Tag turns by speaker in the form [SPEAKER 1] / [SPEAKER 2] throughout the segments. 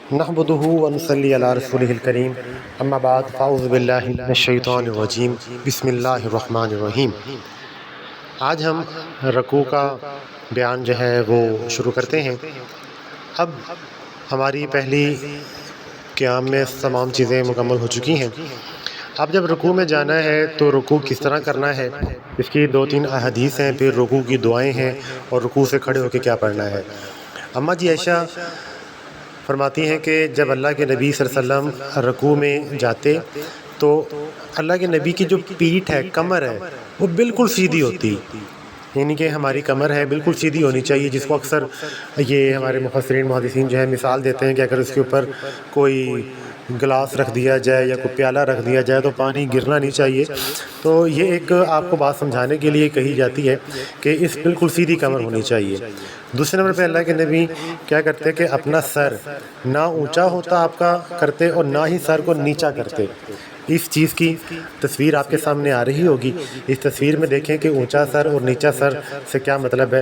[SPEAKER 1] نحمدہ ونصلی علی رسولہ الکریم اما بعد فاعوذ باللہ من الشیطان الرجیم بسم اللہ الرحمن الرحیم۔ آج ہم رکوع کا بیان جو ہے وہ شروع کرتے ہیں۔ اب ہماری پہلی قیام میں تمام چیزیں مکمل ہو چکی ہیں۔ اب جب رکوع میں جانا ہے تو رکوع کس طرح کرنا ہے، اس کی 2-3 احادیث ہیں، پھر رکوع کی دعائیں ہیں اور رکوع سے کھڑے ہو کے کیا پڑھنا ہے۔ اماں جی عائشہ فرماتی ہیں کہ جب اللہ کے نبی صلی اللہ علیہ وسلم رکوع میں جاتے تو اللہ کے نبی کی جو پیٹھ ہے، کمر ہے، وہ بالکل سیدھی ہوتی، یعنی کہ ہماری کمر ہے بالکل سیدھی ہونی چاہیے، جس کو اکثر یہ ہمارے مفسرین محدثین جو ہے مثال دیتے ہیں کہ اگر اس کے اوپر کوئی گلاس رکھ دیا جائے یا کوئی پیالہ رکھ دیا جائے تو پانی گرنا نہیں چاہیے۔ تو یہ ایک آپ کو بات سمجھانے کے لیے کہی جاتی ہے کہ اس بالکل سیدھی کمر ہونی چاہیے۔ دوسرے نمبر پہ اللہ کے نبی کیا کرتے کہ اپنا سر نہ اونچا ہوتا آپ کا کرتے اور نہ ہی سر کو نیچا کرتے۔ اس چیز کی تصویر آپ کے سامنے آ رہی ہوگی۔ اس تصویر میں دیکھیں کہ اونچا سر اور نیچا سر سے کیا مطلب ہے۔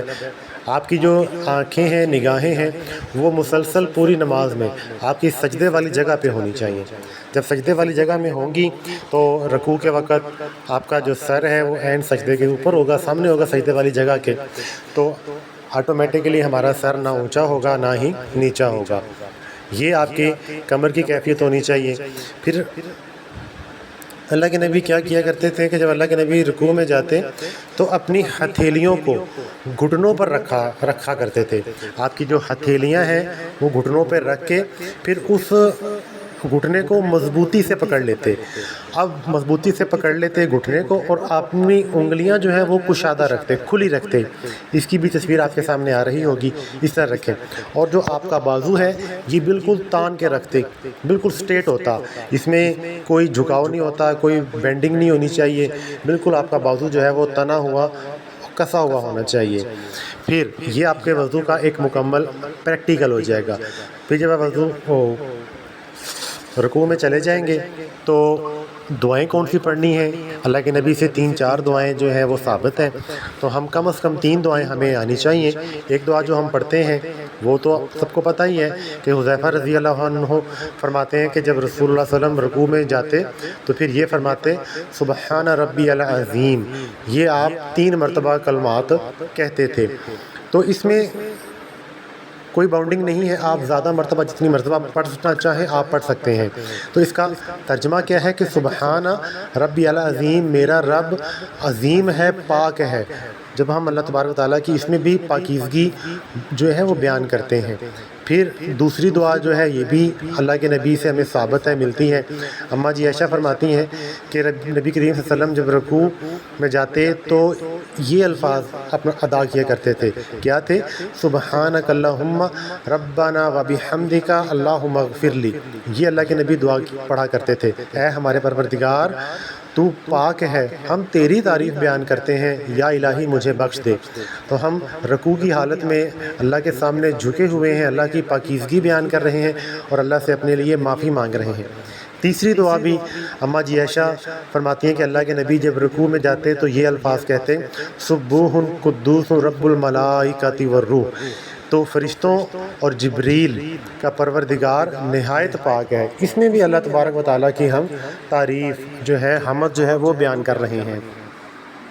[SPEAKER 1] آپ کی جو آنکھیں ہیں، نگاہیں ہیں، وہ مسلسل پوری نماز میں آپ کی سجدے والی جگہ پہ ہونی چاہیے۔ جب سجدے والی جگہ میں ہوں گی تو رکوع کے وقت آپ کا جو سر ہے وہ عین سجدے کے اوپر ہوگا، سامنے ہوگا سجدے والی جگہ کے، تو آٹومیٹکلی ہمارا سر نہ اونچا ہوگا نہ ہی نیچا ہوگا۔ یہ آپ کی کمر کی کیفیت ہونی چاہیے۔ پھر اللہ کے نبی کیا کیا کرتے تھے کہ جب اللہ کے نبی رکوع میں جاتے تو اپنی ہتھیلیوں کو گھٹنوں پر رکھا کرتے تھے۔ آپ کی جو ہتھیلیاں ہیں وہ گھٹنوں پہ رکھ کے پھر اس گھٹنے کو مضبوطی سے پکڑ لیتے۔ اب مضبوطی سے پکڑ لیتے گھٹنے کو اور اپنی انگلیاں جو ہیں وہ کشادہ رکھتے، کھلی رکھتے۔ اس کی بھی تصویر آپ کے سامنے آ رہی ہوگی، اس طرح رکھیں۔ اور جو آپ کا بازو ہے یہ بالکل تان کے رکھتے، بالکل سٹریٹ ہوتا، اس میں کوئی جھکاؤ نہیں ہوتا، کوئی بینڈنگ نہیں ہونی چاہیے، بالکل آپ کا بازو جو ہے وہ تنا ہوا، کسا ہوا ہونا چاہیے۔ پھر یہ آپ کے وضو کا ایک مکمل پریکٹیکل ہو جائے گا۔ پھر جب آپ وضو رکوع میں چلے جائیں گے تو دعائیں کون سی پڑھنی ہیں، اللہ کے نبی سے 3-4 دعائیں جو ہیں وہ ثابت ہیں، تو ہم کم از کم 3 دعائیں ہمیں آنی چاہیے۔ ایک دعا جو ہم پڑھتے ہیں وہ تو سب کو پتہ ہی ہے کہ حذیفہ رضی اللہ عنہ فرماتے ہیں کہ جب رسول اللہ صلی اللہ علیہ وسلم رکوع میں جاتے تو پھر یہ فرماتے سبحان ربی العظیم، یہ آپ 3 مرتبہ کلمات کہتے تھے۔ تو اس میں کوئی باؤنڈنگ نہیں ہے، آپ زیادہ مرتبہ جتنی مرتبہ پڑھنا چاہیں آپ پڑھ سکتے ہیں۔ تو اس کا ترجمہ کیا ہے کہ سبحان ربی العظیم، میرا رب عظیم ہے، پاک ہے۔ جب ہم اللہ تبارک و تعالیٰ کی اس میں بھی پاکیزگی جو ہے وہ بیان کرتے ہیں۔ پھر دوسری دعا جو ہے یہ بھی اللہ کے نبی سے ہمیں ثابت ہے، ملتی ہے۔ اماں جی عائشہ فرماتی ہیں کہ نبی کریم صلی اللہ علیہ وسلم جب رکوع میں جاتے تو یہ الفاظ اپنا ادا کیا کرتے تھے، کیا تھے؟ سبحانک اللہم ربنا وبحمدک اللہم اغفر لی۔ یہ اللہ کے نبی دعا پڑھا کرتے تھے، اے ہمارے پروردگار تو پاک ہے، ہم تیری تعریف بیان کرتے ہیں، یا الہی مجھے بخش دے۔ تو ہم رکوع کی حالت میں اللہ کے سامنے جھکے ہوئے ہیں، اللہ کی پاکیزگی بیان کر رہے ہیں اور اللہ سے اپنے لیے معافی مانگ رہے ہیں۔ تیسری دعا بھی اماں جی عائشہ فرماتی ہیں کہ اللہ کے نبی جب رکوع میں جاتے تو یہ الفاظ کہتے سبوح قدوس رب الملائکۃ والروح، تو فرشتوں اور جبریل کا پروردگار نہایت پاک ہے۔ اس میں بھی اللہ تبارک و تعالیٰ کی ہم تعریف جو ہے، حمد جو ہے وہ بیان کر رہے ہیں۔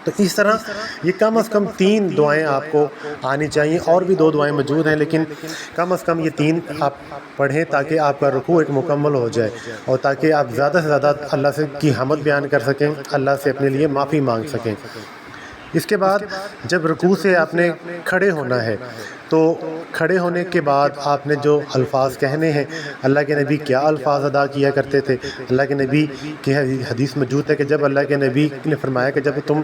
[SPEAKER 1] تو اس طرح یہ کم از کم 3 دعائیں آپ کو آنی چاہیے، اور بھی 2 دعائیں موجود ہیں لیکن کم از کم یہ 3 آپ پڑھیں تاکہ آپ کا رکوع ایک مکمل ہو جائے اور تاکہ آپ زیادہ سے زیادہ اللہ سے کی حمد بیان کر سکیں، اللہ سے اپنے لیے معافی مانگ سکیں۔ اس کے بعد جب رکوع سے آپ نے کھڑے ہونا ہے تو کھڑے ہونے کے بعد آپ نے جو الفاظ کہنے ہیں، اللہ کے نبی کیا الفاظ ادا کیا کرتے تھے۔ اللہ کے نبی کی حدیث موجود ہے کہ جب اللہ کے نبی نے فرمایا کہ جب تم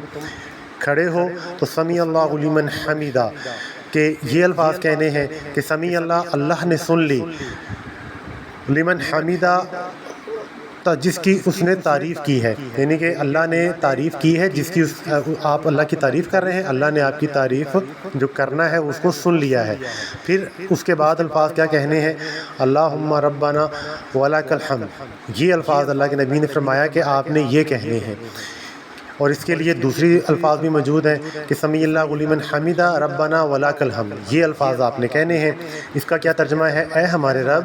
[SPEAKER 1] کھڑے ہو تو سمیع اللہ لمن حمیدہ، کہ یہ الفاظ کہنے ہیں کہ سمیع اللہ، اللہ نے سن لی، لمن حمیدہ، جس کی اس نے تعریف کی ہے، یعنی کہ اللہ نے تعریف کی ہے جس کی آپ اللہ کی تعریف کر رہے ہیں، اللہ نے آپ کی تعریف جو کرنا ہے اس کو سن لیا ہے۔ پھر اس کے بعد الفاظ کیا کہنے ہیں؟ اللہم ربنا ولک الحمد، یہ الفاظ اللہ کے نبی نے فرمایا کہ آپ نے یہ کہنے ہیں۔ اور اس کے لیے دوسری الفاظ بھی موجود ہیں کہ سمیع اللہ لمن حمیدہ ربنا ولک الحمد، یہ الفاظ آپ نے کہنے ہیں۔ اس کا کیا ترجمہ ہے؟ اے ہمارے رب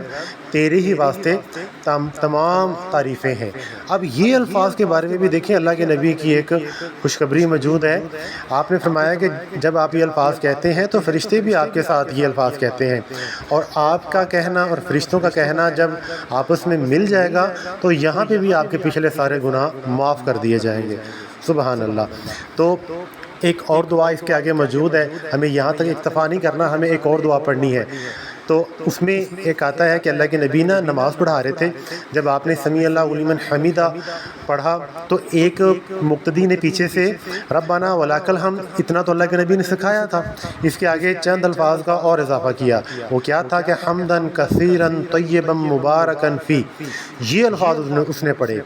[SPEAKER 1] تیرے ہی واسطے تمام تعریفیں ہیں۔ اب یہ الفاظ کے بارے میں بھی دیکھیں، اللہ کے نبی کی ایک خوشخبری موجود ہے۔ آپ نے فرمایا کہ جب آپ یہ الفاظ کہتے ہیں تو فرشتے بھی آپ کے ساتھ یہ الفاظ کہتے ہیں، اور آپ کا کہنا اور فرشتوں کا کہنا جب آپس میں مل جائے گا تو یہاں پہ بھی آپ کے پچھلے سارے گناہ معاف کر دیے جائیں گے۔ سبحان اللہ۔ تو ایک اور دعا اس کے آگے موجود ہے، ہمیں یہاں تک اکتفا نہیں کرنا، ہمیں ایک اور دعا پڑھنی ہے۔ تو اس میں ایک آتا ہے کہ اللہ کے نبی نا نماز پڑھا رہے تھے، جب آپ نے سمیع اللہ لمن حمیدہ پڑھا تو ایک مقتدی نے پیچھے سے ربنا ولک الحمد، اتنا تو اللہ کے نبی نے سکھایا تھا، اس کے آگے چند الفاظ کا اور اضافہ کیا۔ وہ کیا تھا کہ حمدن کثیرن طیبا مبارکن فی، یہ الفاظ اس نے پڑھے۔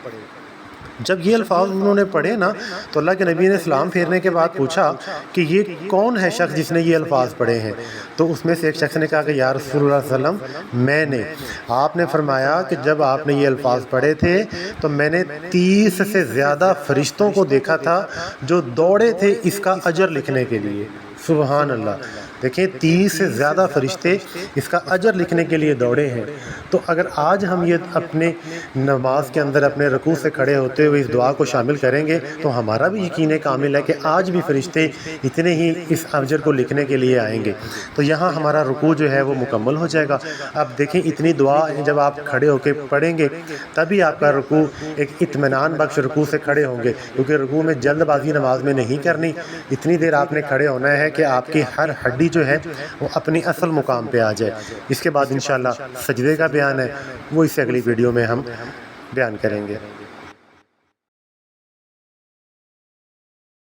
[SPEAKER 1] جب یہ الفاظ انہوں نے پڑھے نا تو اللہ کے نبی نے سلام پھیرنے کے بعد پوچھا کہ یہ کون ہے شخص جس نے یہ الفاظ پڑھے ہیں؟ تو اس میں سے ایک شخص نے کہا کہ یا رسول اللہ صلی اللہ علیہ وسلم میں نے۔ آپ نے فرمایا کہ جب آپ نے یہ الفاظ پڑھے تھے تو میں نے 30 سے زیادہ فرشتوں کو دیکھا تھا جو دوڑے تھے اس کا اجر لکھنے کے لیے۔ سبحان اللہ، دیکھیں 30 سے زیادہ فرشتے اس کا اجر لکھنے کے لیے دوڑے ہیں۔ تو اگر آج ہم یہ اپنے نماز کے اندر اپنے رکوع سے کھڑے ہوتے ہوئے اس دعا کو شامل کریں گے تو ہمارا بھی یقین کامل ہے کہ آج بھی فرشتے اتنے ہی اس اجر کو لکھنے کے لیے آئیں گے۔ تو یہاں ہمارا رکوع جو ہے وہ مکمل ہو جائے گا۔ اب دیکھیں اتنی دعا جب آپ کھڑے ہو کے پڑھیں گے تبھی آپ کا رکوع ایک اطمینان بخش رکوع سے کھڑے ہوں گے، کیونکہ رکوع میں جلد بازی نماز میں نہیں کرنی، اتنی دیر آپ نے کھڑے ہونا ہے کہ آپ کی ہر ہڈی جو ہے وہ اپنی اصل مقام پہ آ جائے۔ اس کے بعد انشاءاللہ سجدے کا بیان ہے، وہ اس سے اگلی ویڈیو میں ہم بیان کریں گے۔